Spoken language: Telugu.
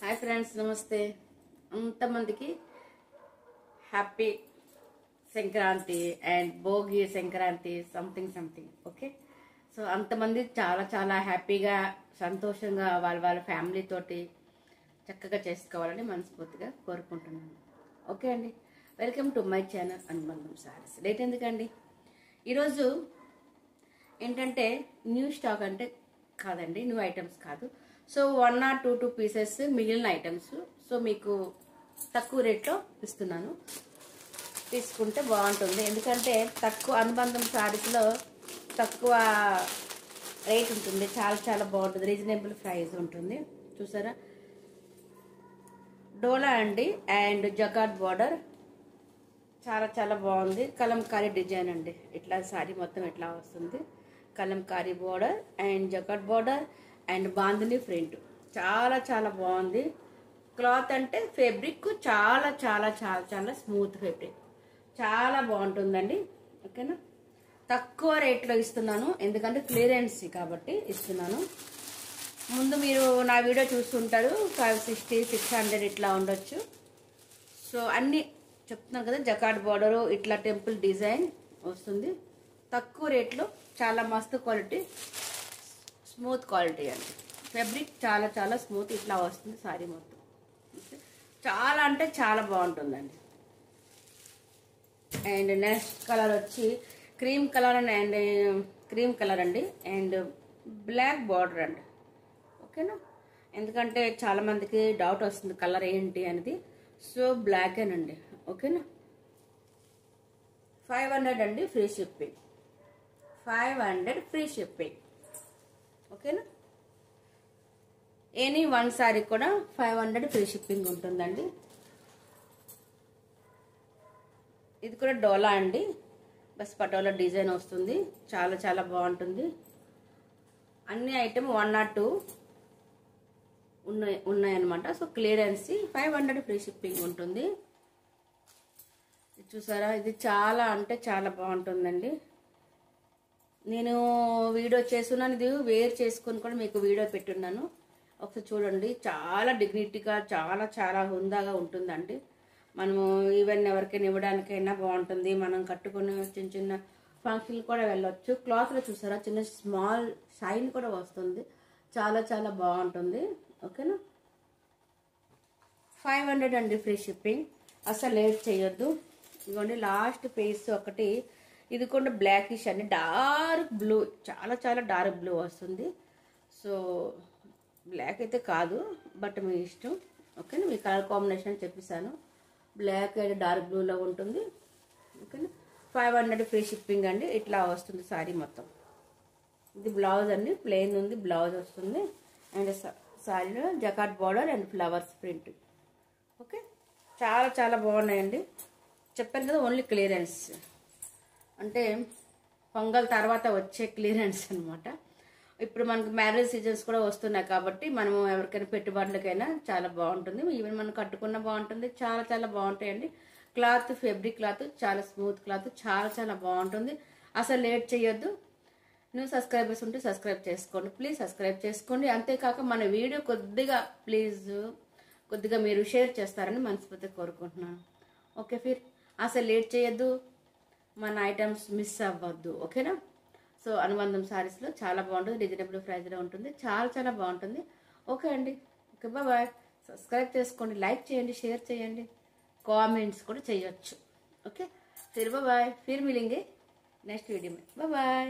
हाय फ्रेंड्स नमस्ते अंत मंदी की हैप्पी संक्रांति एंड भोगी Sankranti something something okay so अंत मंदी चाला चाला हैप्पीगा సంతోషంగా వాళ్ళ ఫ్యామిలీ తోటి చక్కగా చేసుకోవాలని మనస్ఫూర్తిగా కోరుకుంటున్నాను. ఓకే అండి, వెల్కమ్ టు మై ఛానల్ అనుబంధం సారీస్. లేట్ ఎందుకండి, ఈరోజు ఏంటంటే న్యూ స్టాక్ అంటే కాదండి, న్యూ ఐటమ్స్ కాదు. సో 1 or 2 పీసెస్ మిగిలిన ఐటమ్స్ సో మీకు తక్కువ రేట్లో ఇస్తున్నాను, తీసుకుంటే బాగుంటుంది. ఎందుకంటే తక్కువ అనుబంధం సారీస్లో తక్కువ రేట్ ఉంటుంది, చాలా చాలా బాగుంటుంది, రీజనబుల్ ప్రైస్ ఉంటుంది. చూసారా, డోలా అండి అండ్ జకాట్ బార్డర్ చాలా చాలా బాగుంది. కలంకారీ డిజైన్ అండి, ఇట్లా సారీ మొత్తం ఇట్లా వస్తుంది. Kalamkari border and జకాట్ border and bandhani print చాలా చాలా బాగుంది. క్లాత్ అంటే ఫ్యాబ్రిక్ చాలా చాలా చాలా చాలా స్మూత్ ఫ్యాబ్రిక్, చాలా బాగుంటుందండి. ఓకేనా, తక్కువ రేట్లో ఇస్తున్నాను ఎందుకంటే క్లియరెన్స్ కాబట్టి ఇస్తున్నాను. ముందు మీరు నా వీడియో చూస్తుంటారు, 560 600 ఇట్లా ఉండొచ్చు. సో అన్నీ చెప్తున్నాను కదా, జకాట్ బార్డరు ఇట్లా టెంపుల్ డిజైన్ వస్తుంది తక్కువ రేట్లో, చాలా మస్తు క్వాలిటీ, స్మూత్ క్వాలిటీ అండి. ఫ్యాబ్రిక్ చాలా చాలా స్మూత్ ఇట్లా వస్తుంది సారీ మొత్తం. చాలా అంటే చాలా బాగుంటుందండి. అండ్ నెక్స్ట్ కలర్ వచ్చి cream colour and cream colour అండి అండ్ బ్లాక్ బార్డర్ అండి. ఓకేనా, ఎందుకంటే చాలా మందికి డౌట్ వస్తుంది కలర్ ఏంటి అనేది. సో బ్లాక్ అండి. ఓకేనా, 500 అండి, ఫ్రీ షిప్పింగ్, 500 ఫ్రీ షిప్పింగ్. ఓకేనా, ఎనీ వన్ సారీ కూడా 500 ఫ్రీ షిప్పింగ్ ఉంటుందండి. ఇది కూడా డోలా అండి, బస్ పటోలా డిజైన్ వస్తుంది, చాలా చాలా బాగుంటుంది. అన్ని ఐటమ్ 1 or 2 ఉన్నాయన్నమాట. సో క్లియరెన్స్ 500 ఫ్రీ షిప్పింగ్ ఉంటుంది. చూసారా, ఇది చాలా అంటే చాలా బాగుంటుందండి. నేను వీడియో చేస్తున్నాను, ఇది వేర్ చేసుకొని కూడా మీకు వీడియో పెట్టున్నాను, ఒకసారి చూడండి. చాలా డిగ్నిటీగా చాలా చాలా హుందాగా ఉంటుందండి. మనము ఈవెన్ ఎవరికైనా ఇవ్వడానికైనా బాగుంటుంది, మనం కట్టుకుని చిన్న చిన్న ఫంక్షన్ కూడా వెళ్ళొచ్చు. క్లాత్లో చూసారా చిన్న స్మాల్ షైన్ కూడా వస్తుంది, చాలా చాలా బాగుంటుంది. ఓకేనా, 500 అండి ఫ్రీ షిప్పింగ్. అసలు లేట్ చేయొద్దు. ఇదిగోండి లాస్ట్ పీస్ ఒకటి, ఇది కూడా బ్లాకిష్ అండి, డార్క్ బ్లూ, చాలా చాలా డార్క్ బ్లూ వస్తుంది. సో బ్లాక్ అయితే కాదు, బట్ మీ ఇష్టం. ఓకేనా, మీ కలర్ కాంబినేషన్ చెప్పేసాను, బ్లాక్ అండ్ డార్క్ బ్లూలో ఉంటుంది. ఓకేనా, 500 ఫ్రీ షిప్పింగ్ అండి. ఇట్లా వస్తుంది సారీ మొత్తం. ఇది బ్లౌజ్ అండి, ప్లెయిన్ ఉంది, బ్లౌజ్ వస్తుంది. అండ్ సారీలో జకాట్ border and flowers print. Okay, చాలా చాలా బాగున్నాయండి. చెప్పాను కదా, ఓన్లీ క్లియరెన్స్ అంటే పొంగల్ తర్వాత వచ్చే క్లియరెన్స్ అనమాట. ఇప్పుడు మనకు మ్యారేజ్ సీజన్స్ కూడా వస్తున్నాయి కాబట్టి మనము ఎవరికైనా పెట్టుబడులకైనా చాలా బాగుంటుంది. ఈవెన్ మనం కట్టుకున్న బాగుంటుంది, చాలా చాలా బాగుంటాయండి. క్లాత్ ఫ్యాబ్రిక్ క్లాత్ చాలా స్మూత్ క్లాత్, చాలా చాలా బాగుంటుంది. అసలు లేట్ చేయొద్దు. నువ్వు సబ్స్క్రైబర్స్ ఉంటే సబ్స్క్రైబ్ చేసుకోండి, ప్లీజ్ సబ్స్క్రైబ్ చేసుకోండి. అంతేకాక మన వీడియో కొద్దిగా మీరు షేర్ చేస్తారని మనస్ఫూర్తిగా కోరుకుంటున్నాను. ఓకే ఫిర్ అసలు లేట్ చేయొద్దు, మన ఐటమ్స్ మిస్ అవ్వద్దు. ఓకేనా, సో అనుబంధం సారీస్లో చాలా బాగుంటుంది, రీజనబుల్ ప్రైస్లో ఉంటుంది, చాలా చాలా బాగుంటుంది. ఓకే అండి, ఓకే బాయ్. సబ్స్క్రైబ్ చేసుకోండి, లైక్ చేయండి, షేర్ చేయండి, కామెంట్స్ కూడా చేయొచ్చు. Okay, Phir bye, Phir మిలేంగే next video में, बाय बाय.